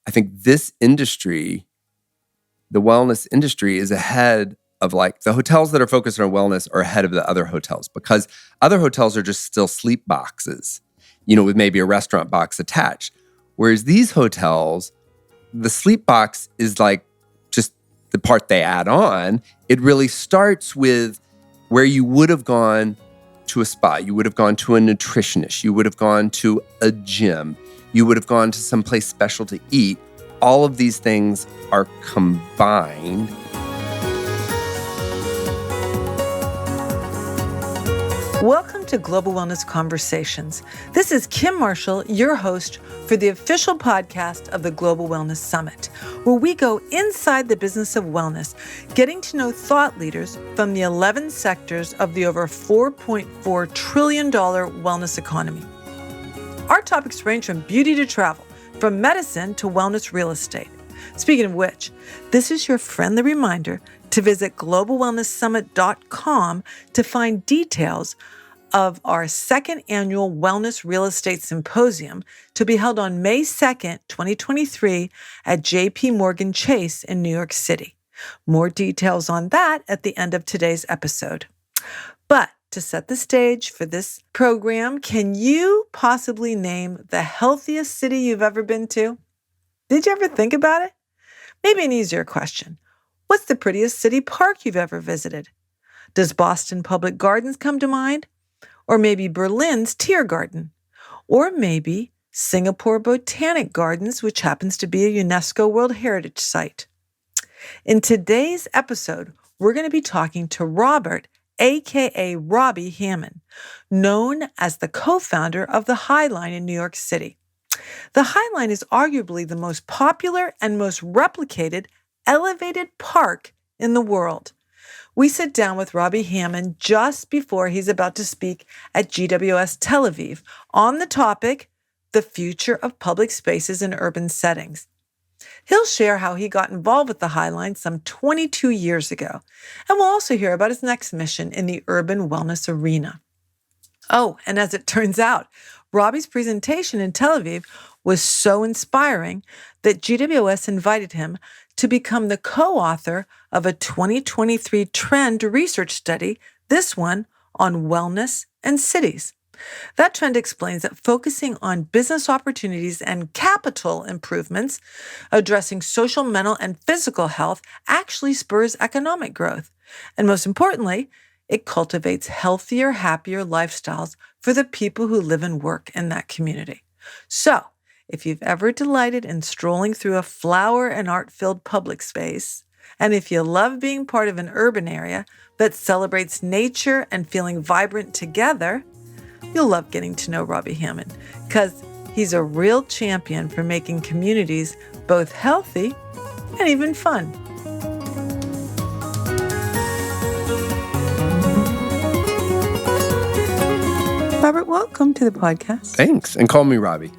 I think this industry, the wellness industry, is ahead of like the hotels that are focused on wellness are ahead of the other hotels because other hotels are just still sleep boxes, with maybe a restaurant box attached. Whereas these hotels, the sleep box is like just the part they add on. It really starts with where you would have gone to a spa, you would have gone to a nutritionist, you would have gone to a gym, you would have gone to someplace special to eat. All of these things are combined. Welcome to Global Wellness Conversations. This is Kim Marshall, your host for the official podcast of the Global Wellness Summit, where we go inside the business of wellness, getting to know thought leaders from the 11 sectors of the over $4.4 trillion wellness economy. Our topics range from beauty to travel, from medicine to wellness real estate. Speaking of which, this is your friendly reminder to visit globalwellnesssummit.com to find details of our second annual Wellness Real Estate Symposium to be held on May 2nd, 2023 at JP Morgan Chase in New York City. More details on that at the end of today's episode. But to set the stage for this program, can you possibly name the healthiest city you've ever been to? Did you ever think about it? Maybe an easier question. What's the prettiest city park you've ever visited? Does Boston Public Gardens come to mind? Or maybe Berlin's Tiergarten? Or maybe Singapore Botanic Gardens, which happens to be a UNESCO World Heritage Site? In today's episode, we're going to be talking to Robert, aka Robbie Hammond, known as the co-founder of the High Line in New York City. The High Line is arguably the most popular and most replicated elevated park in the world. We sit down with Robbie Hammond just before he's about to speak at GWS Tel Aviv on the topic, the future of public spaces in urban settings. He'll share how he got involved with the High Line some 22 years ago, and we'll also hear about his next mission in the urban wellness arena. Oh, and as it turns out, Robbie's presentation in Tel Aviv was so inspiring that GWS invited him to become the co-author of a 2023 trend research study, this one on wellness and cities. That trend explains that focusing on business opportunities and capital improvements, addressing social, mental, and physical health actually spurs economic growth. And most importantly, it cultivates healthier, happier lifestyles for the people who live and work in that community. So, if you've ever delighted in strolling through a flower and art-filled public space, and if you love being part of an urban area that celebrates nature and feeling vibrant together, you'll love getting to know Robbie Hammond, because he's a real champion for making communities both healthy and even fun. Robert, welcome to the podcast. Thanks. And call me Robbie.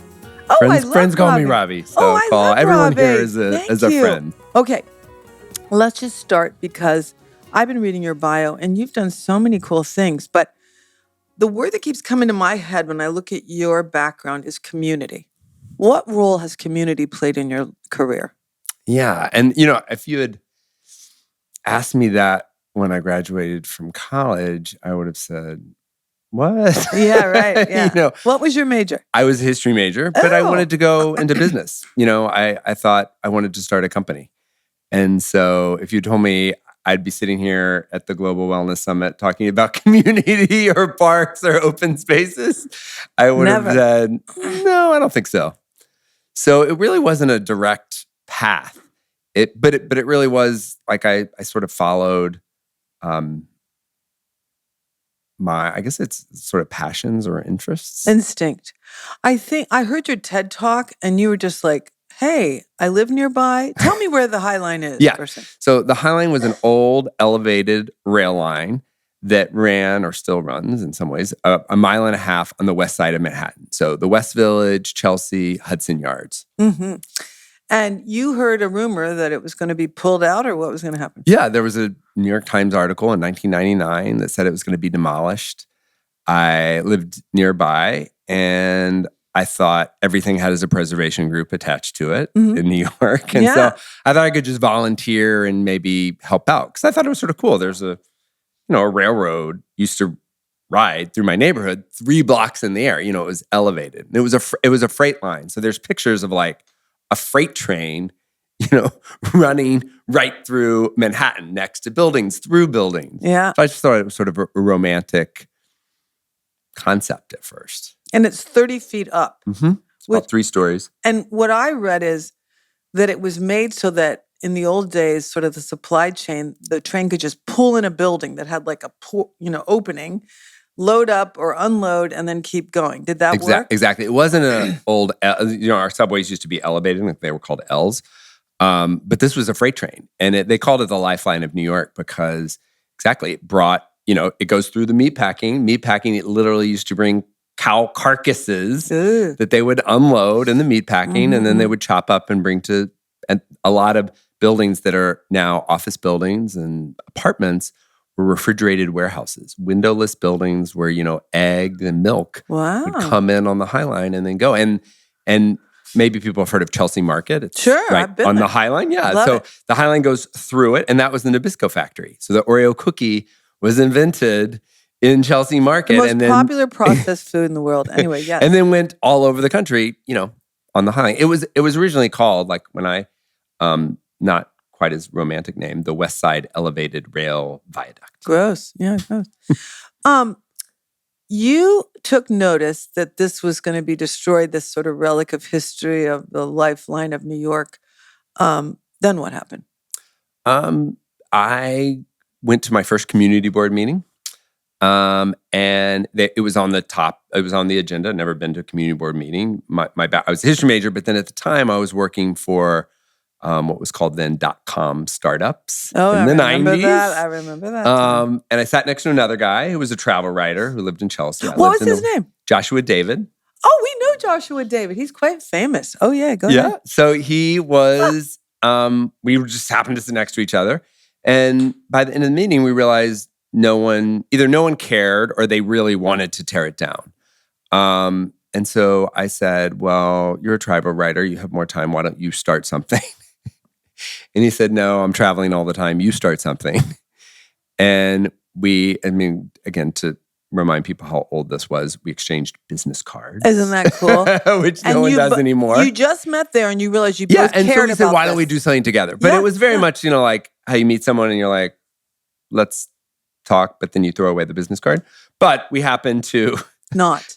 Oh, I love friends call Robbie. me Robbie. So I call love everyone Robbie. here as a Thank friend. Okay, let's just start because I've been reading your bio and you've done so many cool things. But the word that keeps coming to my head when I look at your background is community. What role has community played in your career? Yeah. And, if you had asked me that when I graduated from college, I would have said, what? Yeah, right. Yeah. What was your major? I was a history major, but I wanted to go into business. I thought I wanted to start a company. And so if you told me I'd be sitting here at the Global Wellness Summit talking about community or parks or open spaces, I would have said, no, I don't think so. So it really wasn't a direct path. But it really was like I sort of followed I guess it's sort of passions or interests. Instinct. I think I heard your TED Talk and you were just like, hey, I live nearby. Tell me where the High Line is. Yeah. So the High Line was an old elevated rail line that ran or still runs in some ways a mile and a half on the west side of Manhattan. So the West Village, Chelsea, Hudson Yards. Mm-hmm. And you heard a rumor that it was going to be pulled out or what was going to happen? Yeah, there was a New York Times article in 1999 that said it was going to be demolished. I lived nearby and I thought everything had as a preservation group attached to it Mhm. in New York. And so I thought I could just volunteer and maybe help out because I thought it was sort of cool. There's a railroad used to ride through my neighborhood 3 blocks in the air. It was elevated. And it was a freight line. So there's pictures of like a freight train, running right through Manhattan, next to buildings, through buildings. Yeah. So I just thought it was sort of a romantic concept at first. And it's 30 feet up. Mm-hmm. It's about 3 stories. And what I read is that it was made so that in the old days, sort of the supply chain, the train could just pull in a building that had like a opening, load up or unload, and then keep going. Did that work? Exactly. It wasn't an old, our subways used to be elevated, like they were called L's. But this was a freight train. And they called it the lifeline of New York because it brought, it goes through the meatpacking. Meatpacking, it literally used to bring cow carcasses that they would unload in the meatpacking, and then they would chop up and bring to a lot of buildings that are now office buildings and apartments were refrigerated warehouses, windowless buildings where, egg and milk would come in on the High Line and then go. And maybe people have heard of Chelsea Market. It's I've been on there. the High Line. Yeah. Love So it. the High Line goes through it, and that was the Nabisco factory. So the Oreo cookie was invented in Chelsea Market. The most popular processed food in the world. Anyway, yes. And then went all over the country, on the High Line. It was originally called, like when I, not quite as romantic name, the West Side Elevated Rail Viaduct. Gross. Yeah, gross. You took notice that this was going to be destroyed, this sort of relic of history of the lifeline of New York. Then what happened? I went to my first community board meeting. And it was on the agenda. Never been to a community board meeting. I was a history major, but then at the time I was working for what was called then .com startups in the 90s. I remember that. And I sat next to another guy who was a travel writer who lived in Chelsea. What was his name? Joshua David. Oh, we know Joshua David. He's quite famous. Oh, yeah. Go ahead. Yeah. So he was, we just happened to sit next to each other. And by the end of the meeting, we realized no one cared or they really wanted to tear it down. And so I said, well, you're a travel writer. You have more time. Why don't you start something? And he said, no, I'm traveling all the time. You start something. And again, to remind people how old this was, we exchanged business cards. Isn't that cool? Which no one does anymore. You just met there and you realized you both cared about and so we said, why don't we this? do something together? But it was very much, like how you meet someone and you're like, let's talk, but then you throw away the business card. But we happened to not.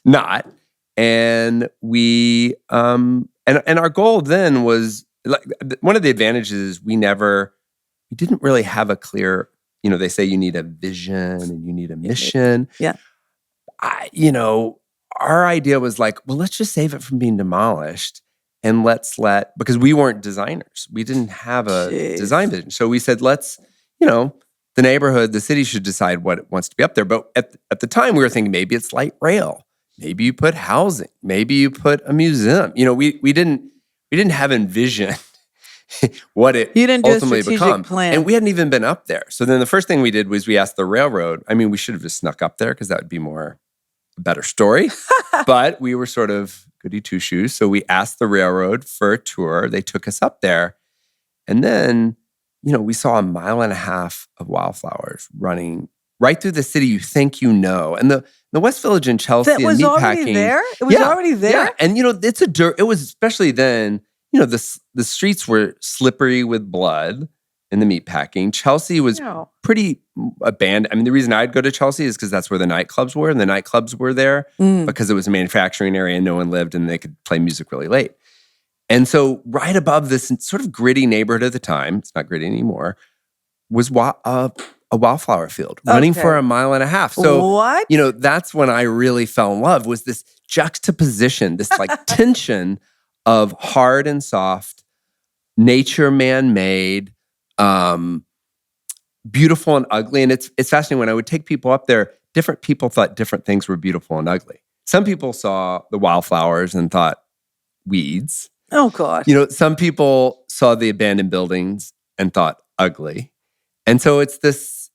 And we, and our goal then was, like, one of the advantages is we didn't really have a clear, they say you need a vision and you need a mission. Yeah. Our idea was like, well, let's just save it from being demolished and because we weren't designers. We didn't have a design vision. So we said, let's, the neighborhood, the city should decide what it wants to be up there. But at the time, we were thinking maybe it's light rail. Maybe you put housing. Maybe you put a museum. We didn't have envisioned what it ultimately become. Plan. And we hadn't even been up there. So then the first thing we did was we asked the railroad. I mean, we should have just snuck up there because that would be a better story. But we were sort of goody two-shoes. So we asked the railroad for a tour. They took us up there. And then, we saw 1.5 miles of wildflowers running right through the city. You think And the West Village in Chelsea that was and already meatpacking. there? It was already there? Yeah. And, it's it was especially then, the streets were slippery with blood in the meatpacking. Chelsea was pretty abandoned. I mean, the reason I'd go to Chelsea is because that's where the nightclubs were. And the nightclubs were there because it was a manufacturing area and no one lived and they could play music really late. And so right above this sort of gritty neighborhood at the time, it's not gritty anymore, was a wildflower field running for 1.5 miles. So, what? That's when I really fell in love, was this juxtaposition, this like tension of hard and soft, nature man-made, beautiful and ugly. And it's fascinating when I would take people up there, different people thought different things were beautiful and ugly. Some people saw the wildflowers and thought weeds. Oh, God. Some people saw the abandoned buildings and thought ugly. And so it's this,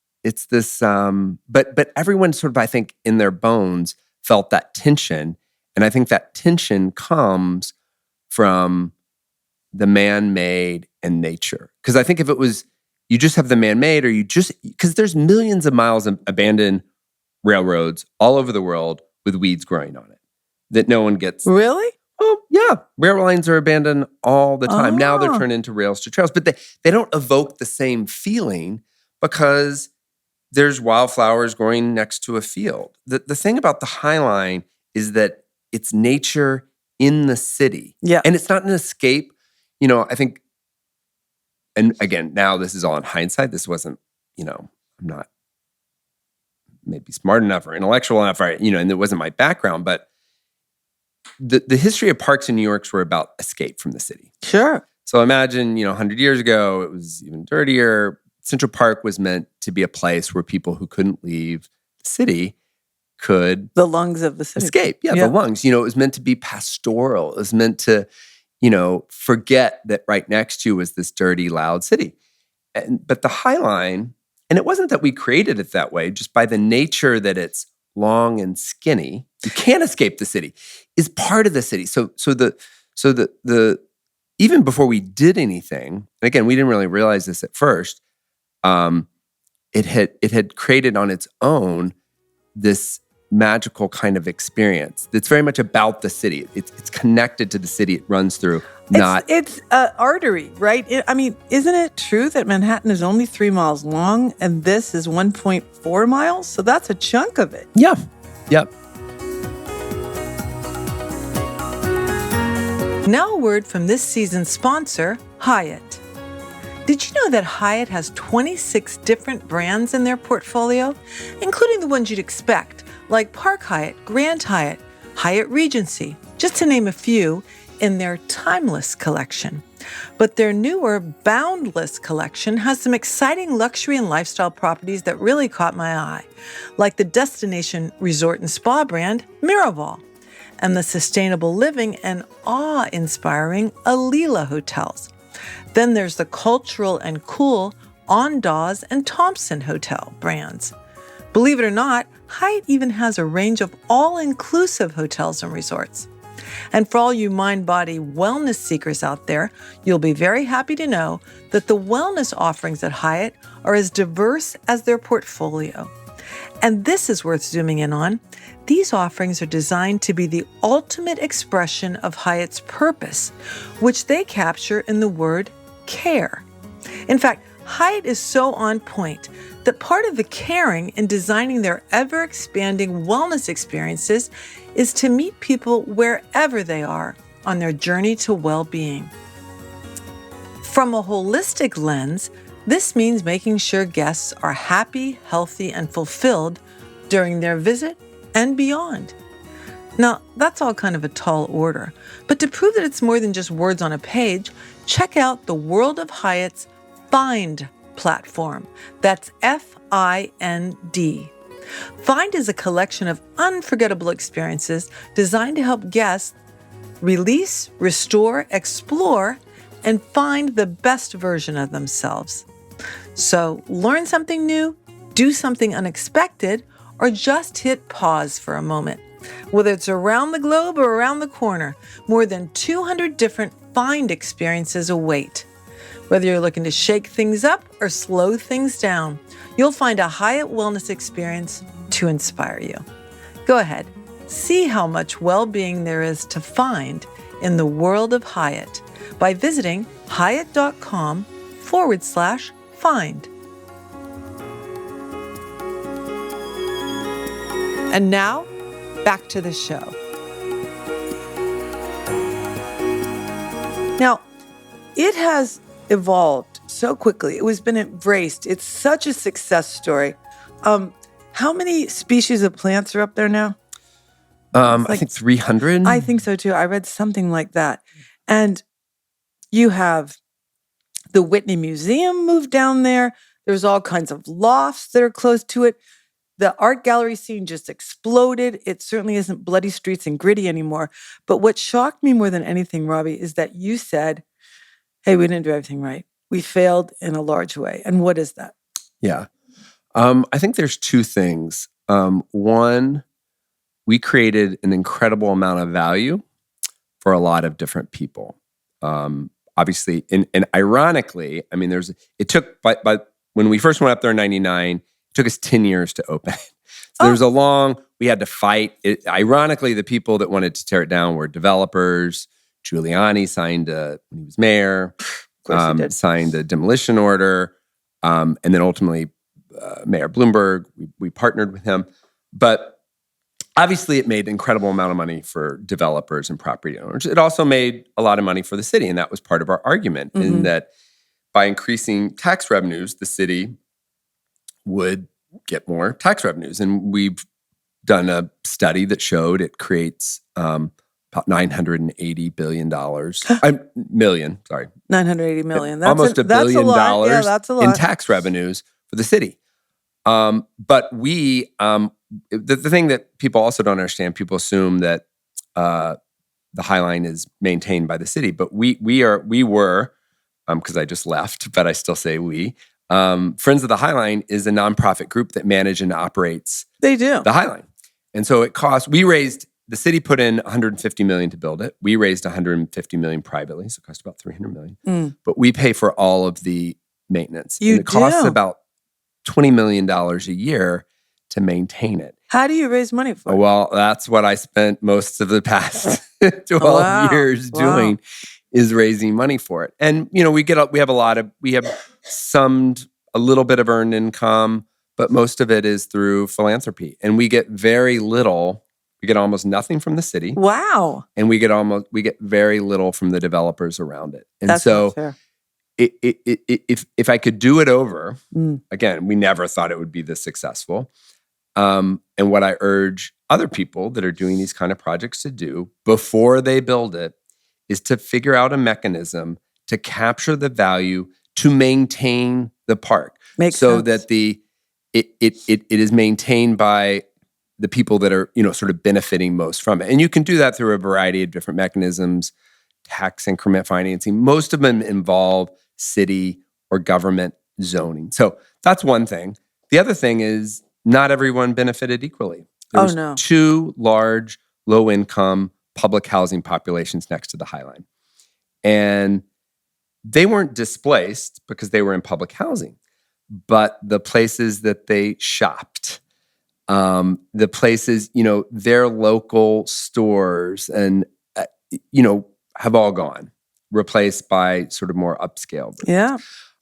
but everyone sort of, I think, in their bones felt that tension. And I think that tension comes from the man-made and nature. Because I think if it was, you just have the man-made, or because there's millions of miles of abandoned railroads all over the world with weeds growing on it that no one gets. Really? Oh, yeah. Rail lines are abandoned all the time. Now they're Oh. turned into rails to trails, but they don't evoke the same feeling because there's wildflowers growing next to a field. The thing about the High Line is that it's nature in the city. Yeah. And it's not an escape. I think, and again, now this is all in hindsight. This wasn't, I'm not maybe smart enough or intellectual enough, right? And it wasn't my background, but the history of parks in New York were about escape from the city. Sure. So imagine, 100 years ago, it was even dirtier. Central Park was meant to be a place where people who couldn't leave the city could... The lungs of the city. Escape. Yeah, the lungs. It was meant to be pastoral. It was meant to, forget that right next to you was this dirty, loud city. But the High Line, and it wasn't that we created it that way, just by the nature that it's long and skinny, you can't escape the city, is part of the city. So the even before we did anything, and again, we didn't really realize this at first, it had created on its own this magical kind of experience that's very much about the city. It's connected to the city it runs through. It's an artery, right? Isn't it true that Manhattan is only 3 miles long and this is 1.4 miles? So that's a chunk of it. Yeah. Yep. Now a word from this season's sponsor, Hyatt. Did you know that Hyatt has 26 different brands in their portfolio, including the ones you'd expect, like Park Hyatt, Grand Hyatt, Hyatt Regency, just to name a few, in their Timeless collection. But their newer Boundless collection has some exciting luxury and lifestyle properties that really caught my eye, like the destination resort and spa brand, Miraval, and the sustainable living and awe-inspiring Alila hotels. Then there's the cultural and cool Andaz and Thompson Hotel brands. Believe it or not, Hyatt even has a range of all-inclusive hotels and resorts. And for all you mind-body wellness seekers out there, you'll be very happy to know that the wellness offerings at Hyatt are as diverse as their portfolio. And this is worth zooming in on. These offerings are designed to be the ultimate expression of Hyatt's purpose, which they capture in the word care. In fact, Hyatt is so on point that part of the caring in designing their ever-expanding wellness experiences is to meet people wherever they are on their journey to well-being. From a holistic lens, this means making sure guests are happy, healthy, and fulfilled during their visit and beyond. Now, that's all kind of a tall order, but to prove that it's more than just words on a page, check out the World of Hyatt's Find platform. That's F-I-N-D. Find is a collection of unforgettable experiences designed to help guests release, restore, explore, and find the best version of themselves. So learn something new, do something unexpected, or just hit pause for a moment. Whether it's around the globe or around the corner, more than 200 different Find experiences await. Whether you're looking to shake things up or slow things down, you'll find a Hyatt wellness experience to inspire you. Go ahead, see how much well-being there is to find in the world of Hyatt by visiting hyatt.com/find. And now, back to the show. Now, it has evolved so quickly. It has been embraced. It's such a success story. How many species of plants are up there now? I think 300. I think so too. I read something like that. And you have the Whitney Museum moved down there. There's all kinds of lofts that are close to it. The art gallery scene just exploded. It certainly isn't bloody streets and gritty anymore. But what shocked me more than anything, Robbie, is that you said, hey, we didn't do everything right. We failed in a large way. And what is that? Yeah. I think there's two things. One, we created an incredible amount of value for a lot of different people. Obviously, and ironically, I mean, it took, but when we first went up there in 99, it took us 10 years to open. So we had to fight. Ironically, the people that wanted to tear it down were developers. Giuliani signed when he was mayor, signed a demolition order. And then ultimately, Mayor Bloomberg, we partnered with him. But obviously, it made an incredible amount of money for developers and property owners. It also made a lot of money for the city, and that was part of our argument, in that by increasing tax revenues, the city would get more tax revenues. And we've done a study that showed it creates about $980 billion. Million, sorry. 980 million. That's almost $1 billion Yeah, that's a lot. in tax revenues for the city. But we, the thing that people also don't understand, people assume that the High Line is maintained by the city, but we were, because I just left, but I still say we. Friends of the High Line is a nonprofit group that manages and operates the High Line. And so the city put in $150 million to build it. We raised $150 million privately, so it cost about $300 million. But we pay for all of the maintenance. It costs about $20 million a year to maintain it. How do you raise money for it? Well, that's what I spent most of the past 12 years doing, is raising money for it. And we have summed a little bit of earned income, but most of it is through philanthropy. And we get very little. We get almost nothing from the city. Wow. And we get very little from the developers around it. And that's so not fair. If I could do it over, again, we never thought it would be this successful. And what I urge other people that are doing these kind of projects to do before they build it is to figure out a mechanism to capture the value, to maintain the park. Makes sense. That it is maintained by the people that are, sort of benefiting most from it. And you can do that through a variety of different mechanisms, tax increment financing. Most of them involve city or government zoning. So that's one thing. The other thing is not everyone benefited equally. There was two large, low-income public housing populations next to the High Line. And they weren't displaced because they were in public housing, but the places that they shopped, the places, their local stores and, have all gone, replaced by sort of more upscale. Yeah.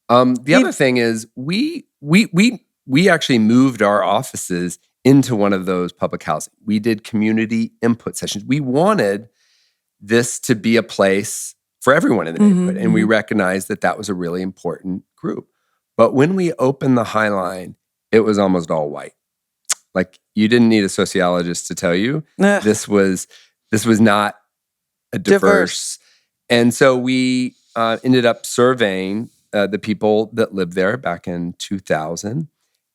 The other thing is we actually moved our offices into one of those public housing. We did community input sessions. We wanted this to be a place for everyone in the neighborhood, and we recognized that was a really important group. But when we opened the High Line, it was almost all white. Like, you didn't need a sociologist to tell you this was not a diverse. And so we ended up surveying the people that lived there back in 2000,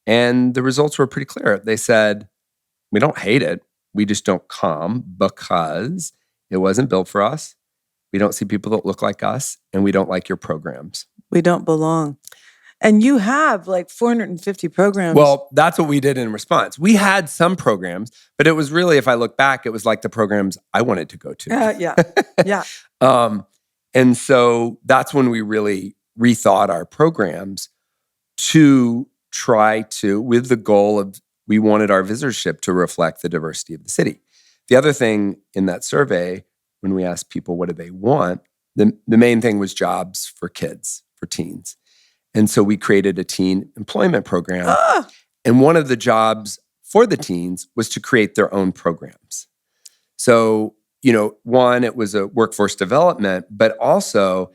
and the results were pretty clear. They said, we don't hate it, we just don't come because it wasn't built for us. We don't see people that look like us, and we don't like your programs. We don't belong. And you have like 450 programs. Well, that's what we did in response. We had some programs, but it was really, if I look back, it was like the programs I wanted to go to. Yeah. And so that's when we really rethought our programs to try to, with the goal of, we wanted our visitorship to reflect the diversity of the city. The other thing in that survey, when we asked people what do they want, the main thing was jobs for kids, for teens. And so we created a teen employment program. And one of the jobs for the teens was to create their own programs. So, one, it was a workforce development, but also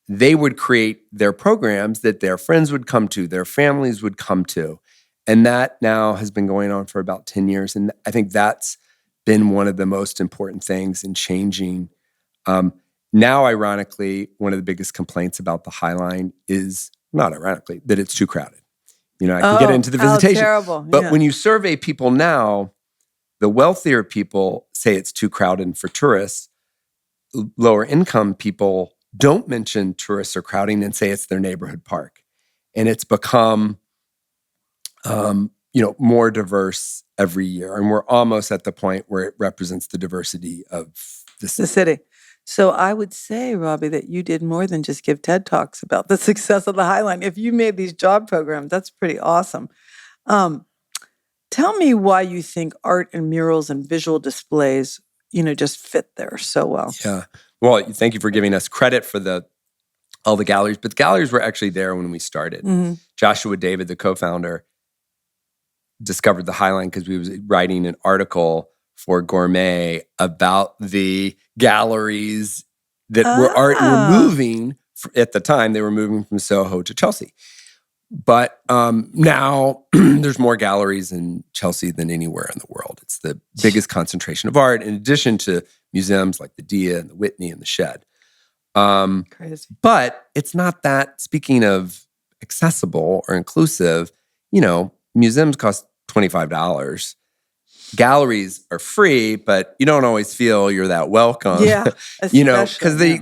they would create their programs that their friends would come to, their families would come to. And that now has been going on for about 10 years. And I think that's been one of the most important things in changing. Now, ironically, one of the biggest complaints about the High Line is, not ironically, that it's too crowded. I can get into the visitation. Terrible. But when you survey people now, the wealthier people say it's too crowded for tourists. Lower income people don't mention tourists or crowding and say it's their neighborhood park. And it's become, more diverse every year. And we're almost at the point where it represents the diversity of the city. So I would say, Robbie, that you did more than just give TED Talks about the success of the Highline. If you made these job programs, that's pretty awesome. Tell me why you think art and murals and visual displays, just fit there so well. Yeah. Well, thank you for giving us credit for all the galleries, but the galleries were actually there when we started. Mm-hmm. Joshua David, the co-founder, discovered the Highline because we was writing an article for Gourmet about the galleries that were moving at the time. They were moving from Soho to Chelsea. But now there's more galleries in Chelsea than anywhere in the world. It's the biggest concentration of art, in addition to museums like the Dia and the Whitney and the Shed. Crazy. But it's not that, speaking of accessible or inclusive, museums cost $25. Galleries are free, but you don't always feel you're that welcome. Yeah, because they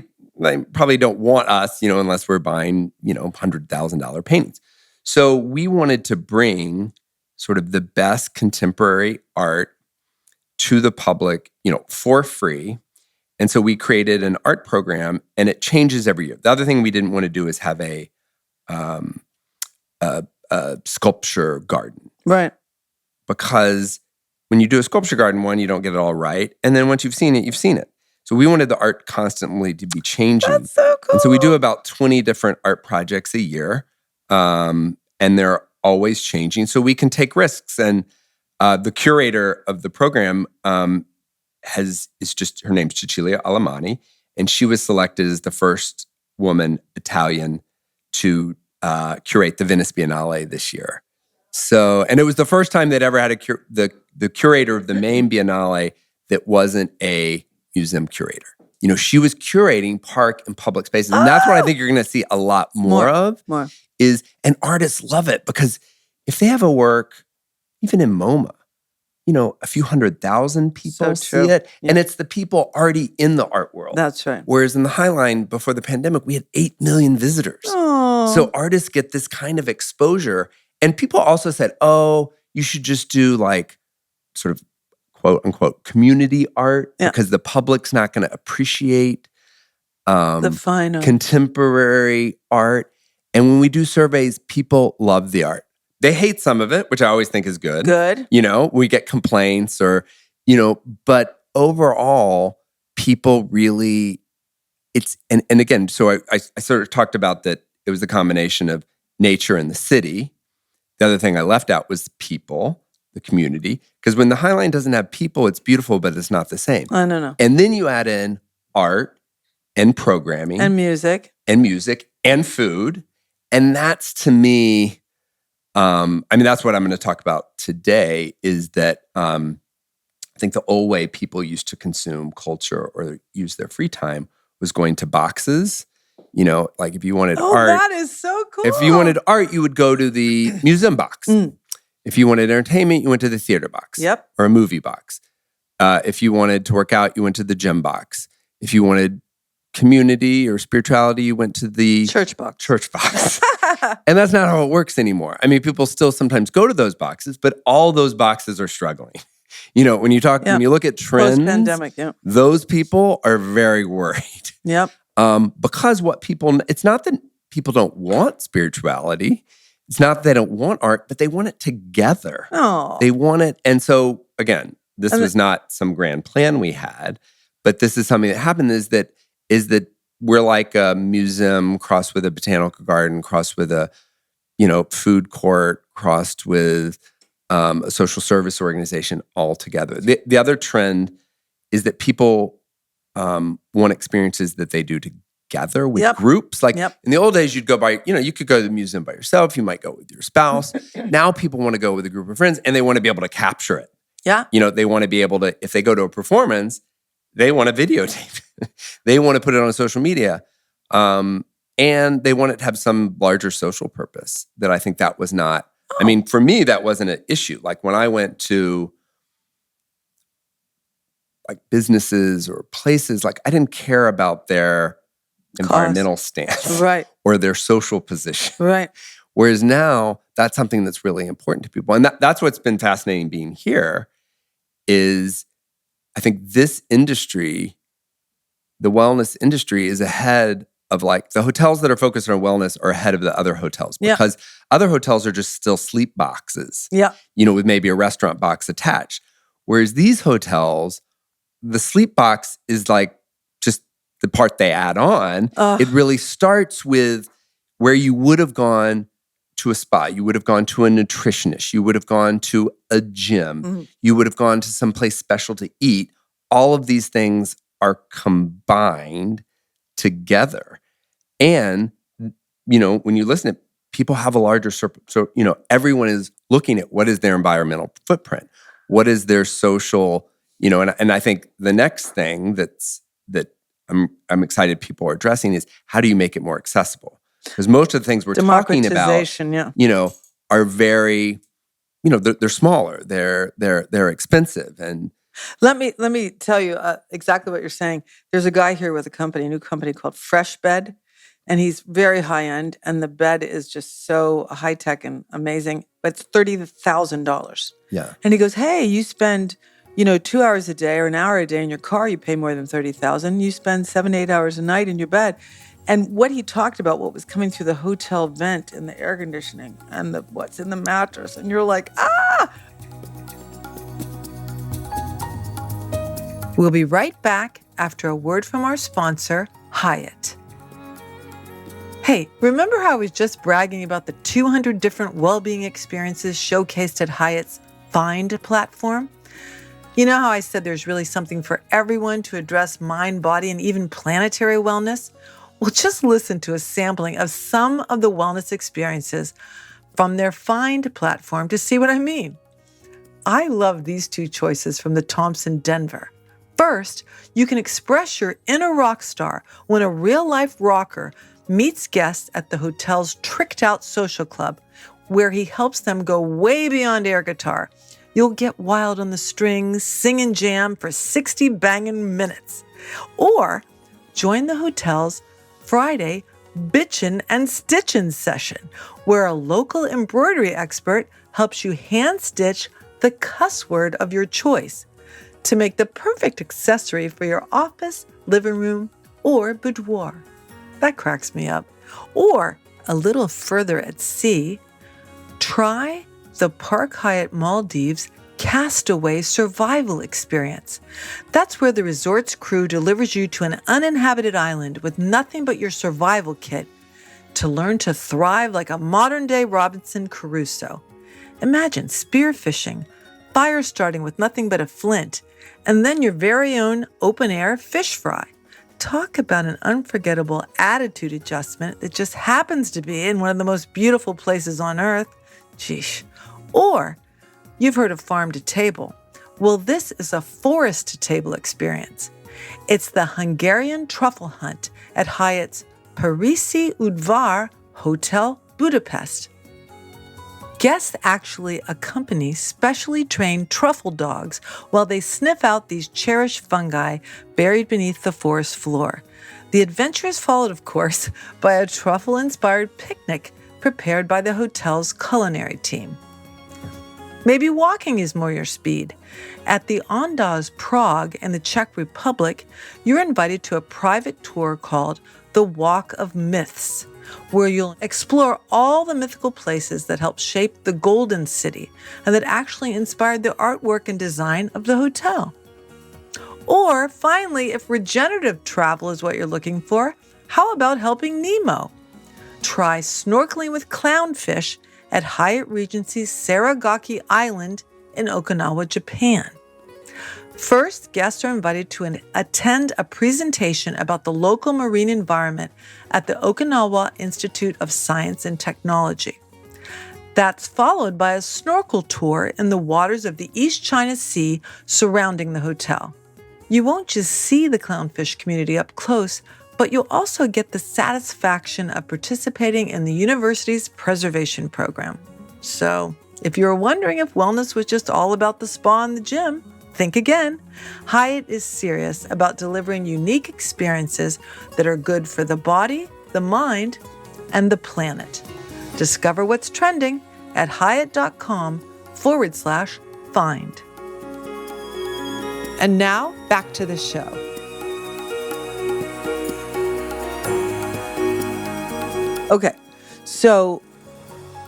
probably don't want us, unless we're buying, $100,000 paintings. So we wanted to bring sort of the best contemporary art to the public, for free. And so we created an art program, and it changes every year. The other thing we didn't want to do is have a sculpture garden. Right. Because when you do a sculpture garden, one, you don't get it all right. And then once you've seen it, you've seen it. So we wanted the art constantly to be changing. That's so cool. And so we do about 20 different art projects a year. And they're always changing. So we can take risks. And the curator of the program her name's Cecilia Alamani. And she was selected as the first woman Italian to curate the Venice Biennale this year. So, and it was the first time they'd ever had the curator of the main Biennale that wasn't a museum curator. She was curating park and public spaces. And that's what I think you're going to see a lot more of. And artists love it, because if they have a work, even in MoMA, a few 100,000 people see it. Yeah. And it's the people already in the art world. That's right. Whereas in the Highline, before the pandemic, we had 8 million visitors. Aww. So artists get this kind of exposure. And people also said, you should just do sort of quote unquote community art, because the public's not going to appreciate the fine art. Contemporary art. And when we do surveys, people love the art. They hate some of it, which I always think is good. Good. We get complaints but overall, people really, and again, so I sort of talked about that it was the combination of nature and the city. The other thing I left out was people, the community. Because when the Highline doesn't have people, it's beautiful, but it's not the same. I don't know. And then you add in art and programming. And music. And food. And that's, to me, that's what I'm going to talk about today, is that I think the old way people used to consume culture or use their free time was going to boxes. If you wanted art. Oh, that is so cool. If you wanted art, you would go to the museum box. If you wanted entertainment, you went to the theater box. Yep. Or a movie box. If you wanted to work out, you went to the gym box. If you wanted community or spirituality, you went to the church box. And that's not how it works anymore. People still sometimes go to those boxes, but all those boxes are struggling. When you look at trends, post-pandemic, those people are very worried. Yep. Because it's not that people don't want spirituality. It's not that they don't want art, but they want it together. Oh. They want it. And so, again, this was not some grand plan we had, but this is something that happened is that we're like a museum crossed with a botanical garden, crossed with a, food court, crossed with a social service organization all together. The other trend is that people want experiences that they do together with groups. In the old days, you'd go you could go to the museum by yourself. You might go with your spouse. Now people want to go with a group of friends, and they want to be able to capture it. Yeah. They want to be able to, if they go to a performance, they want to videotape. They want to put it on social media. And they want it to have some larger social purpose that I think that was not, for me, that wasn't an issue. Like when I went to businesses or places, I didn't care about their environmental stance. Right. Or their social position. Right. Whereas now that's something that's really important to people. And that's what's been fascinating being here is I think this industry, the wellness industry, is ahead of like the hotels that are focused on wellness are ahead of the other hotels because other hotels are just still sleep boxes, with maybe a restaurant box attached. Whereas these hotels, the sleep box is like just the part they add on. It really starts with where you would have gone to a spa, you would have gone to a nutritionist, you would have gone to a gym, you would have gone to someplace special to eat. All of these things are combined together. And, when you listen to people have a larger, so, everyone is looking at what is their environmental footprint? What is their social, and I think the next thing that I'm excited people are addressing is how do you make it more accessible? Because most of the things we're talking about, are very, they're smaller, they're expensive, and let me tell you exactly what you're saying. There's a guy here with a new company called Fresh Bed, and he's very high end, and the bed is just so high tech and amazing. But it's $30,000. Yeah, and he goes, "Hey, you spend 2 hours a day or an hour a day in your car, you pay more than $30,000. You spend 7-8 hours a night in your bed." And what he talked about, what was coming through the hotel vent and the air conditioning and what's in the mattress. And you're like, ah! We'll be right back after a word from our sponsor, Hyatt. Hey, remember how I was just bragging about the 200 different well-being experiences showcased at Hyatt's Find platform? You know how I said there's really something for everyone to address mind, body, and even planetary wellness? Well, just listen to a sampling of some of the wellness experiences from their Find platform to see what I mean. I love these two choices from the Thompson Denver. First, you can express your inner rock star when a real-life rocker meets guests at the hotel's Tricked Out Social Club, where he helps them go way beyond air guitar. You'll get wild on the strings, sing and jam for 60 banging minutes. Or join the hotel's Friday Bitchin' and Stitchin' session, where a local embroidery expert helps you hand-stitch the cuss word of your choice to make the perfect accessory for your office, living room, or boudoir. That cracks me up. Or a little further at sea, try the Park Hyatt Maldives Castaway Survival Experience. That's where the resort's crew delivers you to an uninhabited island with nothing but your survival kit to learn to thrive like a modern-day Robinson Crusoe. Imagine spearfishing, fire starting with nothing but a flint, and then your very own open-air fish fry. Talk about an unforgettable attitude adjustment that just happens to be in one of the most beautiful places on earth. Sheesh. Or you've heard of farm to table. Well, this is a forest to table experience. It's the Hungarian truffle hunt at Hyatt's Parisi Udvar Hotel Budapest. Guests actually accompany specially trained truffle dogs while they sniff out these cherished fungi buried beneath the forest floor. The adventure is followed, of course, by a truffle-inspired picnic prepared by the hotel's culinary team. Maybe walking is more your speed. At the Andaz Prague in the Czech Republic, you're invited to a private tour called The Walk of Myths, where you'll explore all the mythical places that helped shape the Golden City and that actually inspired the artwork and design of the hotel. Or finally, if regenerative travel is what you're looking for, how about helping Nemo? Try snorkeling with clownfish at Hyatt Regency's Saragaki Island in Okinawa, Japan. First, guests are invited to attend a presentation about the local marine environment at the Okinawa Institute of Science and Technology. That's followed by a snorkel tour in the waters of the East China Sea surrounding the hotel. You won't just see the clownfish community up close, but you'll also get the satisfaction of participating in the university's preservation program. So, if you're wondering if wellness was just all about the spa and the gym, think again. Hyatt is serious about delivering unique experiences that are good for the body, the mind, and the planet. Discover what's trending at hyatt.com/find. And now back to the show. Okay, so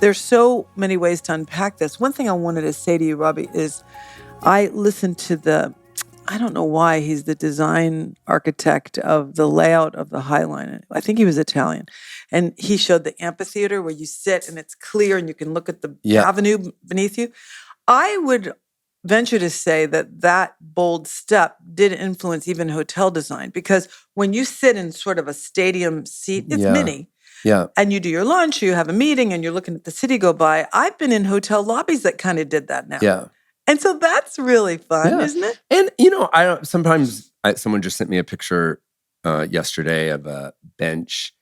there's so many ways to unpack this. One thing I wanted to say to you, Robbie, is I listened to I don't know why he's the design architect of the layout of the High Line. I think he was Italian. And he showed the amphitheater where you sit and it's clear and you can look at the avenue beneath you. I would venture to say that bold step did influence even hotel design, because when you sit in sort of a stadium seat, it's mini. Yeah. And you do your lunch, or you have a meeting, and you're looking at the city go by. I've been in hotel lobbies that kind of did that now. Yeah. And so that's really fun, isn't it? And, someone just sent me a picture yesterday of a bench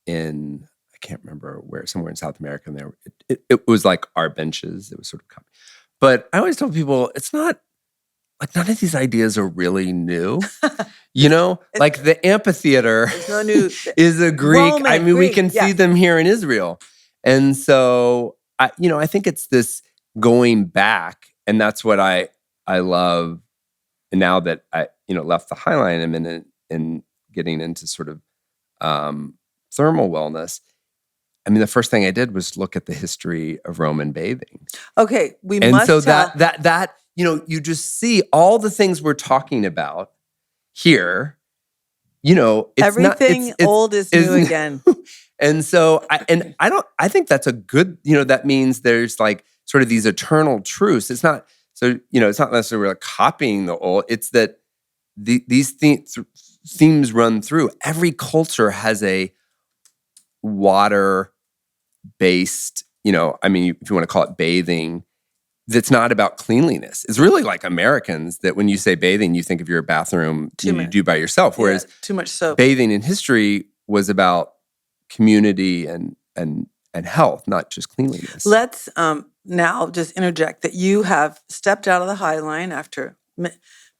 in, I can't remember where, somewhere in South America. And it was like our benches. It was sort of common. But I always tell people, it's not, like, none of these ideas are really new. Like the amphitheater no new, is a Greek. Roman, we can see them here in Israel. And so, I think it's this going back. And that's what I love. And now that I, left the High Line, I'm in getting into sort of thermal wellness. I mean, the first thing I did was look at the history of Roman bathing. Okay, that you just see all the things we're talking about here. It's everything old is new again. And so, I think that's a good. That means there's like sort of these eternal truths. It's not it's not necessarily like copying the old. It's that these themes run through. Every culture has a water-based, if you want to call it bathing, that's not about cleanliness. It's really like Americans that when you say bathing, you think of your bathroom you do by yourself. Whereas too much soap. Bathing in history was about community and health, not just cleanliness. Let's now just interject that you have stepped out of the High Line after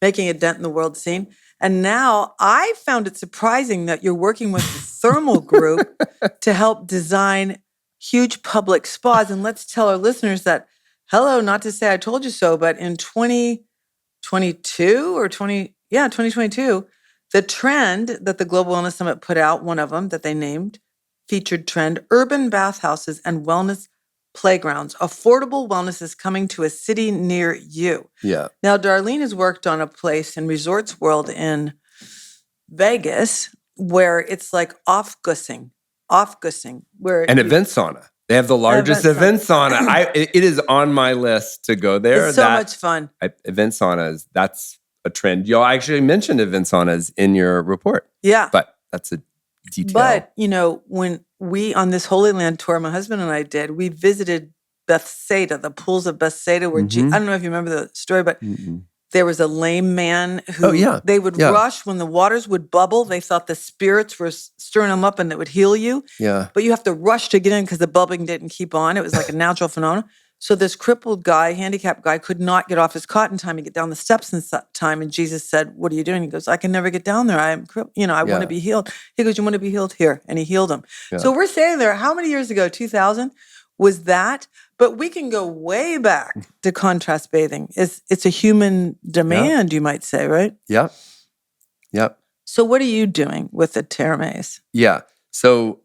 making a dent in the world scene. And now I found it surprising that you're working with the thermal group to help design huge public spas. And let's tell our listeners that, not to say I told you so, but in 2022, the trend that the Global Wellness Summit put out, one of them that they named, featured trend, urban bathhouses and wellness playgrounds. Affordable wellness is coming to a city near you. Yeah. Now, Darlene has worked on a place in Resorts World in Vegas where it's like off-gussing. An event sauna. They have the largest event sauna. It is on my list to go there. It's so much fun. Event saunas, that's a trend. Y'all actually mentioned event saunas in your report. Yeah. But that's a detail. But, when we, on this Holy Land tour my husband and I did, we visited Bethsaida, the pools of Bethsaida, where I don't know if you remember the story, but there was a lame man who they would rush when the waters would bubble. They thought the spirits were stirring them up and it would heal you. Yeah. But you have to rush to get in because the bubbling didn't keep on. It was like a natural phenomenon. So this crippled guy, handicapped guy, could not get off his cot in time to get down the steps in time. And Jesus said, "What are you doing?" He goes, "I can never get down there. I am crippled. I want to be healed." He goes, "You want to be healed? Here." And he healed him. Yeah. So we're saying there, how many years ago? 2000 was that? But we can go way back to contrast bathing. It's a human demand, you might say, right? Yep. So what are you doing with the Termes? Yeah. So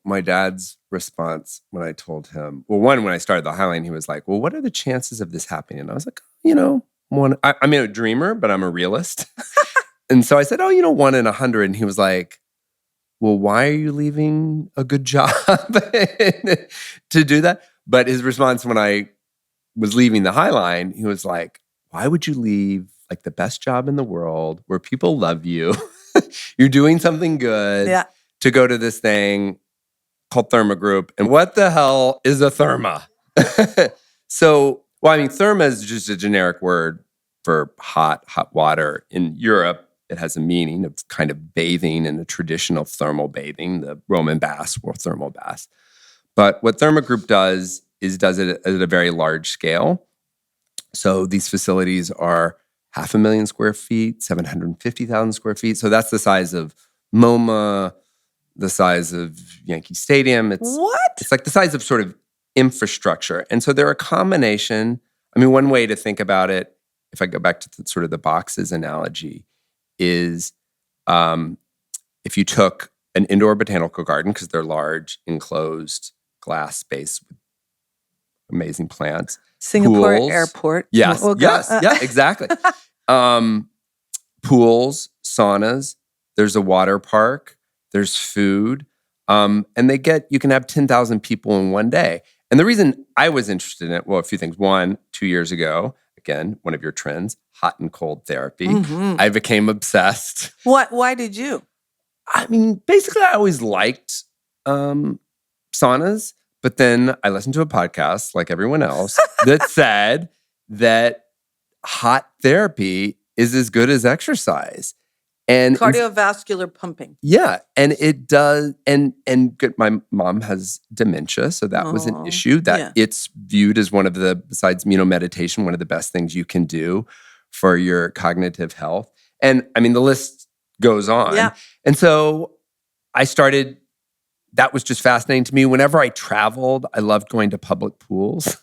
my dad's response when I told him, when I started the High Line, he was like, "Well, what are the chances of this happening?" And I was like, I'm a dreamer, but I'm a realist. And so I said, 1 in 100. And he was like, "Well, why are you leaving a good job to do that?" But his response when I was leaving the High Line, he was like, "Why would you leave like the best job in the world where people love you? You're doing something good to go to this thing called Therma Group. And what the hell is a therma?" So, therma is just a generic word for hot water. In Europe, it has a meaning of kind of bathing in a traditional thermal bathing, the Roman baths or thermal baths. But what Therma Group does it at a very large scale. So these facilities are 500,000 square feet, 750,000 square feet. So that's the size of MoMA, the size of Yankee Stadium. It's like the size of sort of infrastructure. And so they're a combination. I mean, one way to think about it, if I go back to sort of the boxes analogy, is if you took an indoor botanical garden, because they're large, enclosed glass space with amazing plants. Singapore pools, airport. Yes, Oh, yes, yeah, exactly. Pools, saunas, there's a water park, there's food, and you can have 10,000 people in one day. And the reason I was interested in it, well, a few things. One, 2 years ago, again, one of your trends, hot and cold therapy. I became obsessed. Why did you? I mean, basically, I always liked saunas, but then I listened to a podcast, like everyone else, that said that hot therapy is as good as exercise. And cardiovascular pumping. Yeah, and it does. And my mom has dementia, so that was an issue. That it's viewed as one of the, besides meditation, one of the best things you can do for your cognitive health. And I mean, the list goes on. Yeah. And so I started. That was just fascinating to me. Whenever I traveled, I loved going to public pools.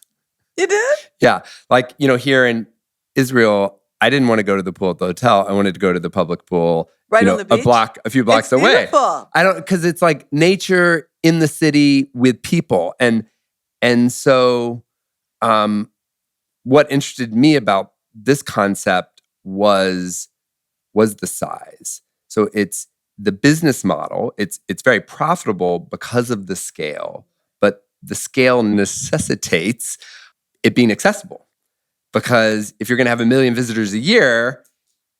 You did? Yeah, like here in Israel, I didn't want to go to the pool at the hotel. I wanted to go to the public pool, right on the beach? a few blocks away. Beautiful. Because it's like nature in the city with people, and so, what interested me about this concept was the size. So it's the business model. It's very profitable because of the scale, but the scale necessitates it being accessible. Because if you're going to have 1 million visitors a year,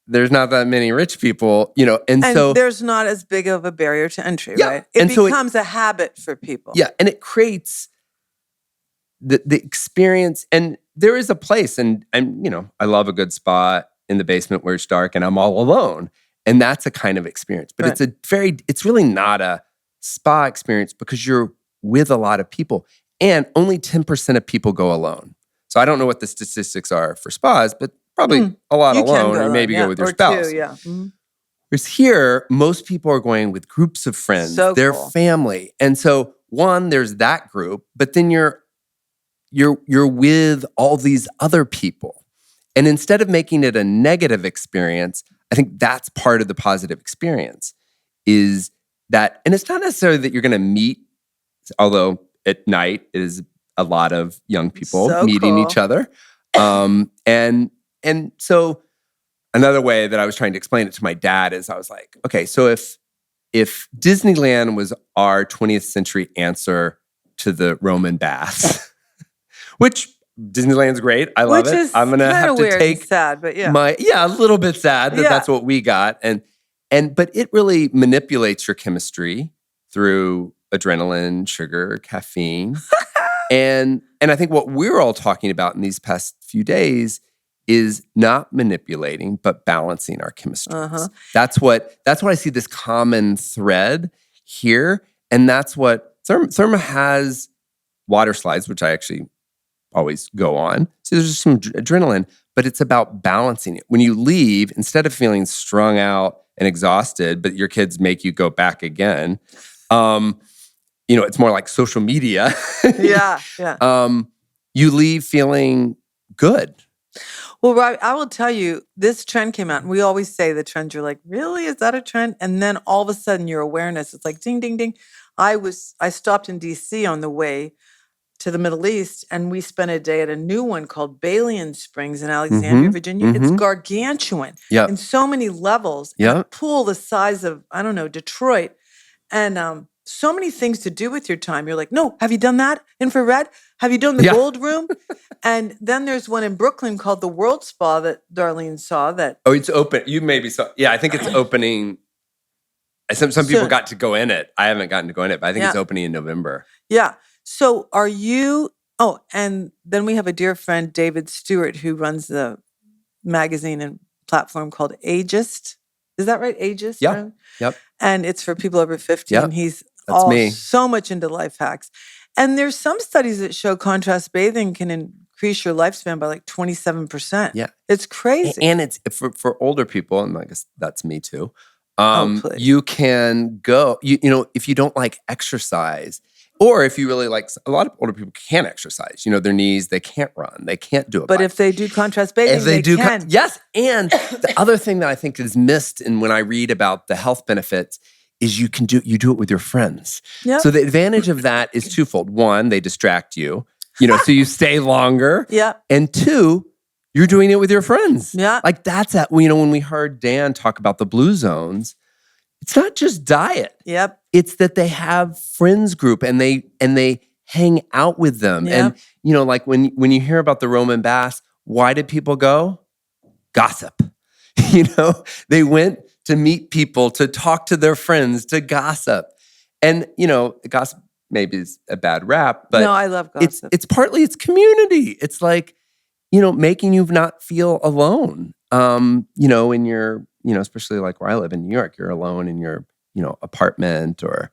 there's not that many rich people, and so there's not as big of a barrier to entry, yeah, right? It becomes a habit for people. Yeah, and it creates the experience. And there is a place, and I love a good spot in the basement where it's dark and I'm all alone, and that's a kind of experience. But it's really not a spa experience because you're with a lot of people, and only 10% of people go alone. So I don't know what the statistics are for spas, but probably a lot alone, or maybe go with your spouse. Two, yeah. Mm-hmm. Whereas here, most people are going with groups of friends, their family. And so one, there's that group, but then you're with all these other people. And instead of making it a negative experience, I think that's part of the positive experience is that, and it's not necessarily that you're going to meet, although at night it is a lot of young people meeting each other. And so another way that I was trying to explain it to my dad is I was like, okay, so if Disneyland was our 20th century answer to the Roman baths, which Disneyland's great. I love it. I'm going to have to take sad, but yeah. A little bit sad that that's what we got. But it really manipulates your chemistry through adrenaline, sugar, caffeine. And I think what we're all talking about in these past few days is not manipulating, but balancing our chemistries. That's what I see this common thread here. And that's what Therma has water slides, which I actually always go on. So there's just some adrenaline, but it's about balancing it. When you leave, instead of feeling strung out and exhausted, but your kids make you go back again, it's more like social media. Yeah. You leave feeling good. Well, Rob, I will tell you, this trend came out, and we always say the trends. You're like, really? Is that a trend? And then all of a sudden, your awareness, it's like ding, ding, ding. I stopped in D.C. on the way to the Middle East, and we spent a day at a new one called Balian Springs in Alexandria, Virginia. It's gargantuan in so many levels. Yeah, a pool the size of, I don't know, Detroit, and so many things to do with your time. You're like, no, have you done that? Infrared? Have you done the gold room? And then there's one in Brooklyn called the World Spa that Darlene saw. It's open. You maybe saw. Yeah, I think it's opening. Some people got to go in it. I haven't gotten to go in it, but I think it's opening in November. Yeah. So are you? Oh, and then we have a dear friend, David Stewart, who runs the magazine and platform called Ageist. Is that right? Ageist? Yeah. Right? Yep. And it's for people over 50. Yep. And he's me. So much into life hacks. And there's some studies that show contrast bathing can increase your lifespan by like 27%. Yeah. It's crazy. And it's for older people, and I guess that's me too. Please. You can go, if you don't like exercise, Or if you really like, a lot of older people can't exercise. Their knees, they can't run, they can't do it. But if they do contrast bathing, they can. Yes. And the other thing that I think is missed, and when I read about the health benefits, is you do it with your friends. Yep. So the advantage of that is twofold. One, they distract you, so you stay longer. Yeah. And two, you're doing it with your friends. Yeah. Like that's when we heard Dan talk about the blue zones, it's not just diet. Yep. It's that they have friends group and they hang out with them. Yep. And like when you hear about the Roman baths, why did people go? Gossip. They went to meet people, to talk to their friends, to gossip. And gossip maybe is a bad rap, but no, I love gossip. It's partly community. It's like, making you not feel alone. In your, especially like where I live in New York, you're alone in your, apartment or,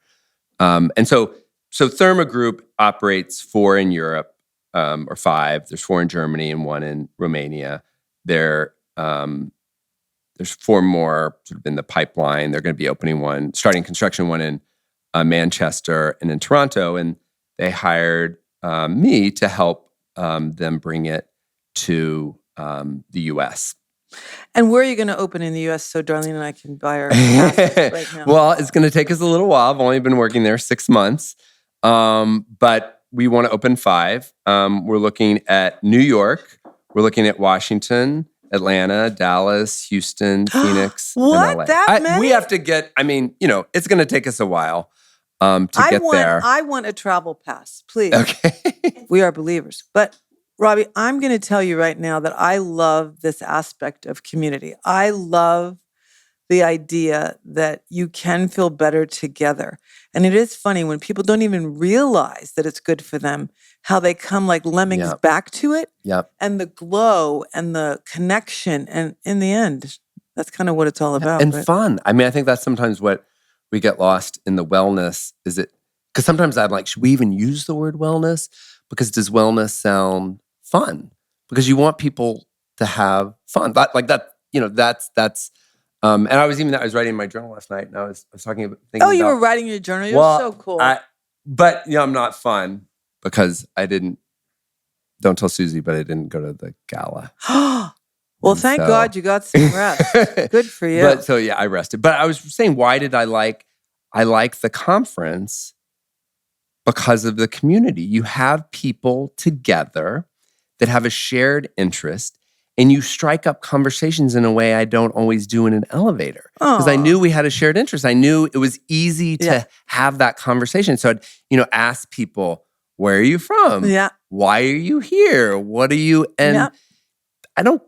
and so Therma Group operates 4 in Europe, or 5. There's 4 in Germany and 1 in Romania. There's 4 more sort of in the pipeline. They're going to be starting construction one in Manchester and in Toronto. And they hired me to help them bring it to the U.S. And where are you going to open in the U.S. so Darlene and I can buy our passports right now? Well, it's going to take us a little while. I've only been working there 6 months. But we want to open 5. We're looking at New York. We're looking at Washington, Atlanta, Dallas, Houston, Phoenix, what? and LA. That many? We have to get, it's going to take us a while to get there. I want a travel pass, please. Okay. We are believers. But Robbie, I'm going to tell you right now that I love this aspect of community. I love the idea that you can feel better together. And it is funny when people don't even realize that it's good for them, how they come like lemmings back to it. Yep. And the glow and the connection. And in the end, that's kind of what it's all about. And fun. I think that's sometimes what we get lost in the wellness. Is it, because sometimes I'm like, should we even use the word wellness? Because does wellness sound fun? Because you want people to have fun. That's and I was writing my journal last night, and I was talking about thinking. Oh, you were writing your journal. You're so cool. But I'm not fun because I didn't. Don't tell Susie, but I didn't go to the gala. Well, thank God you got some rest. Good for you. But I rested. But I was saying, why did I like the conference? Because of the community. You have people together that have a shared interest, and you strike up conversations in a way I don't always do in an elevator. Because I knew we had a shared interest. I knew it was easy to have that conversation. So I'd, ask people, where are you from? Yeah. Why are you here? What are you? And I don't,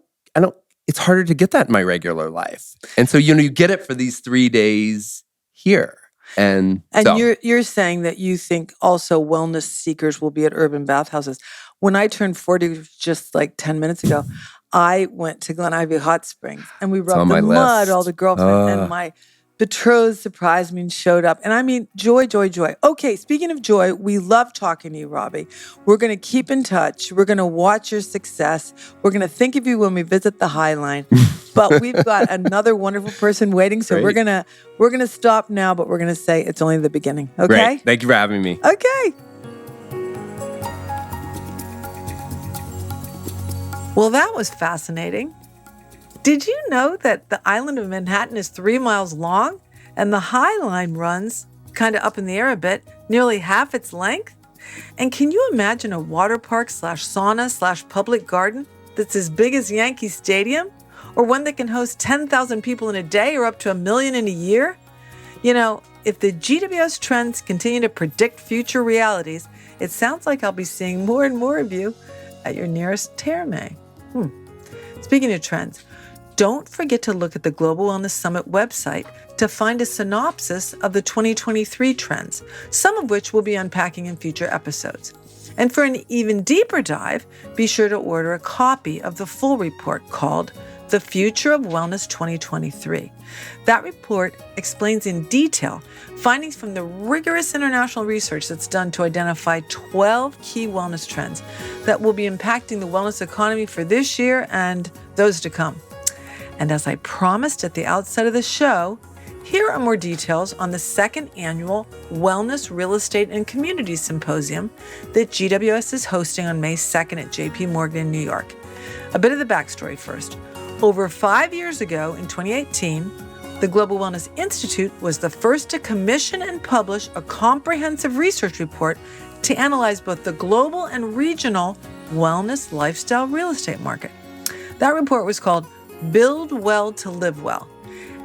it's harder to get that in my regular life. And so, you get it for these 3 days here. And you're saying that you think also wellness seekers will be at urban bathhouses. When I turned 40 just like 10 minutes ago, I went to Glen Ivy Hot Springs and we rubbed the mud, all the girlfriends, and my betrothed surprised me and showed up. And joy, joy, joy. Okay, speaking of joy, we love talking to you, Robbie. We're going to keep in touch. We're going to watch your success. We're going to think of you when we visit the High Line. But we've got another wonderful person waiting. So we're gonna stop now, but we're gonna say it's only the beginning. Okay? Great. Thank you for having me. Okay. Well, that was fascinating. Did you know that the island of Manhattan is 3 miles long and the High Line runs kind of up in the air a bit, nearly half its length? And can you imagine a water park / sauna / public garden that's as big as Yankee Stadium? Or one that can host 10,000 people in a day or up to 1 million in a year? If the GWS trends continue to predict future realities, it sounds like I'll be seeing more and more of you at your nearest Terme. Speaking of trends, don't forget to look at the Global Wellness Summit website to find a synopsis of the 2023 trends, some of which we'll be unpacking in future episodes. And for an even deeper dive, be sure to order a copy of the full report called The Future of Wellness 2023. That report explains in detail findings from the rigorous international research that's done to identify 12 key wellness trends that will be impacting the wellness economy for this year and those to come. And as I promised at the outset of the show, Here are more details on the second annual Wellness, Real Estate, and Community Symposium that GWS is hosting on May 2nd at JP Morgan in New York. A bit of the backstory first. Over 5 years ago, in 2018, the Global Wellness Institute was the first to commission and publish a comprehensive research report to analyze both the global and regional wellness lifestyle real estate market. That report was called Build Well to Live Well.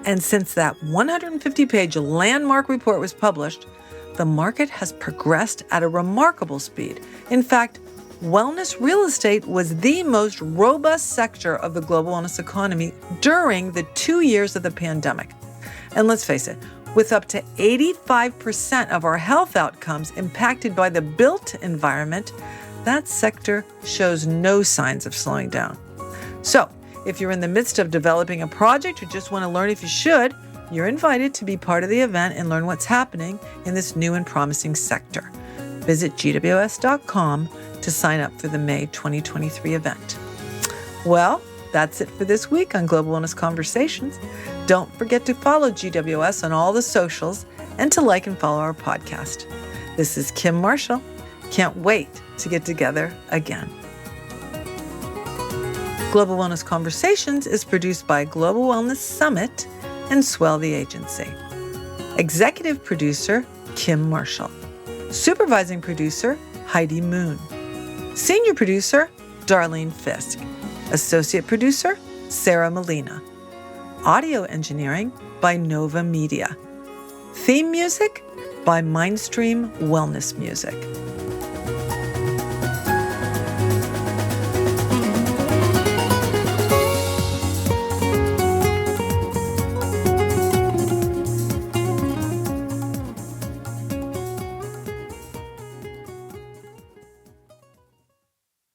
And since that 150-page landmark report was published, the market has progressed at a remarkable speed. In fact, wellness real estate was the most robust sector of the global wellness economy during the 2 years of the pandemic. And let's face it, with up to 85% of our health outcomes impacted by the built environment, that sector shows no signs of slowing down. So, if you're in the midst of developing a project or just want to learn if you should, you're invited to be part of the event and learn what's happening in this new and promising sector. Visit gws.com to sign up for the May 2023 event. Well, that's it for this week on Global Wellness Conversations. Don't forget to follow GWS on all the socials and to like and follow our podcast. This is Kim Marshall. Can't wait to get together again. Global Wellness Conversations is produced by Global Wellness Summit and Swell the Agency. Executive producer, Kim Marshall. Supervising producer, Heidi Moon. Senior producer, Darlene Fisk. Associate producer, Sarah Molina. Audio engineering by Nova Media. Theme music by Mindstream Wellness Music.